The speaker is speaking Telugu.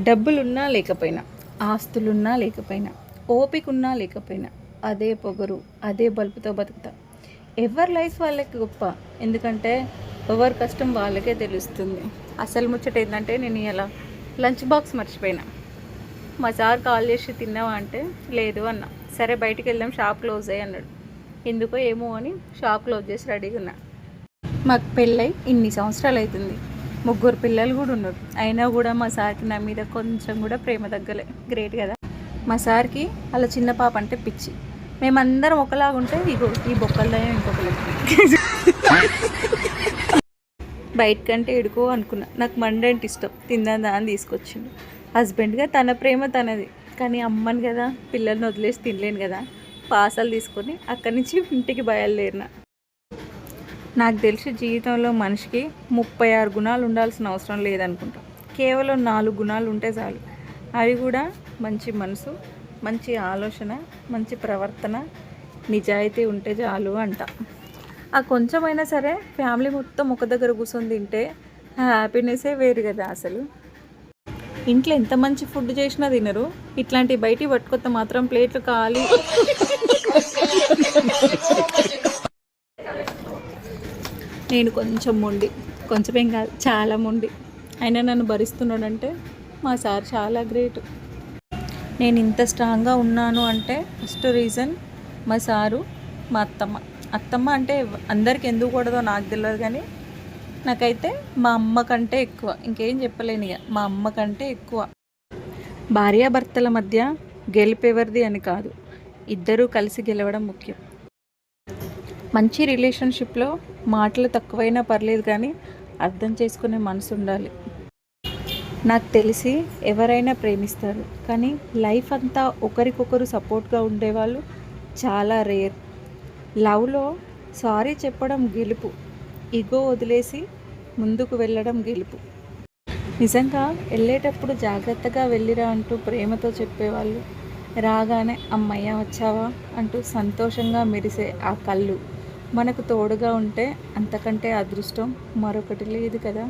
డబ్బులున్నా లేకపోయినా, ఆస్తులున్నా లేకపోయినా, ఓపిక ఉన్నా లేకపోయినా, అదే పొగరు, అదే బలుపుతో బతుకుతా. ఎవరి లైఫ్ వాళ్ళకి గొప్ప. ఎందుకంటే ఎవరి కష్టం వాళ్ళకే తెలుస్తుంది. అసలు ముచ్చట ఏంటంటే, నేను ఇలా లంచ్ బాక్స్ మర్చిపోయినా. మా సార్ కాల్ చేసి తిన్నావా అంటే లేదు అన్నా. సరే బయటికి వెళ్దాం, షాప్ క్లోజ్ అయ్యి అన్నాడు. ఎందుకో ఏమో అని షాప్ క్లోజ్ చేసి రెడీగా ఉన్నా. మాకు పెళ్ళై ఇన్ని సంవత్సరాలు అవుతుంది. 3 పిల్లలు కూడా ఉన్నారు. అయినా కూడా మా సార్కి నా మీద కొంచెం కూడా ప్రేమ తగ్గలే. గ్రేట్ కదా. మా సార్కి అలా చిన్న పాప అంటే పిచ్చి. మేమందరం ఒకలాగుంటే ఇగో ఈ బొక్కలదయం ఇంకొకరికి. బయటకంటే ఎడుకో అనుకున్నా. నాకు మండే అంటే ఇష్టం. తిందా అని తీసుకొచ్చింది. హస్బెండ్గా తన ప్రేమ తనది. కానీ అమ్మని కదా, పిల్లల్ని వదిలేసి తినలేను కదా. పార్సల్ తీసుకొని అక్కడి నుంచి ఇంటికి బయలుదేరిన. నాకు తెలిసి జీవితంలో మనిషికి 36 గుణాలు ఉండాల్సిన అవసరం లేదనుకుంటా. కేవలం 4 గుణాలు ఉంటే చాలు. అవి కూడా మంచి మనసు, మంచి ఆలోచన, మంచి ప్రవర్తన, నిజాయితీ ఉంటే చాలు అంట. ఆ కొంచెమైనా సరే ఫ్యామిలీ మొత్తం ఒక దగ్గర కూర్చొని తింటే హ్యాపీనెస్సే వేరు కదా. అసలు ఇంట్లో ఎంత మంచి ఫుడ్ చేసినా తినరు. ఇట్లాంటి బయటికి పట్టుకొత్త మాత్రం ప్లేట్లు ఖాళీ. నేను కొంచెం మొండి, కొంచెమేం కాదు చాలా మొండి. అయినా నన్ను భరిస్తున్నాడంటే మా సార్ చాలా గ్రేట్. నేను ఇంత స్ట్రాంగ్గా ఉన్నాను అంటే ఫస్ట్ రీజన్ మా సారు, మా అత్తమ్మ. అత్తమ్మ అంటే అందరికి ఎందుకు కూడదో నాకు తెలియదు, కానీ నాకైతే మా అమ్మ కంటే ఎక్కువ. ఇంకేం చెప్పలేను ఇక, మా అమ్మ కంటే ఎక్కువ. భార్యాభర్తల మధ్య గెలిపెవరిది అని కాదు, ఇద్దరూ కలిసి గెలవడం ముఖ్యం. మంచి రిలేషన్షిప్లో మాటలు తక్కువైనా పర్లేదు, కానీ అర్థం చేసుకునే మనసు ఉండాలి. నాకు తెలిసి ఎవరైనా ప్రేమిస్తారు, కానీ లైఫ్ అంతా ఒకరికొకరు సపోర్ట్గా ఉండేవాళ్ళు చాలా రేర్. లవ్లో సారీ చెప్పడం గెలుపు, ఈగో వదిలేసి ముందుకు వెళ్ళడం గెలుపు. నిజంగా వెళ్ళేటప్పుడు జాగ్రత్తగా వెళ్ళిరా అంటూ ప్రేమతో చెప్పేవాళ్ళు, రాగానే అమ్మయ్య వచ్చావా అంటూ సంతోషంగా మెరిసే ఆ కళ్ళు మనకు తోడుగా ఉంటే అంతకంటే అదృష్టం మరొకటి లేదు కదా.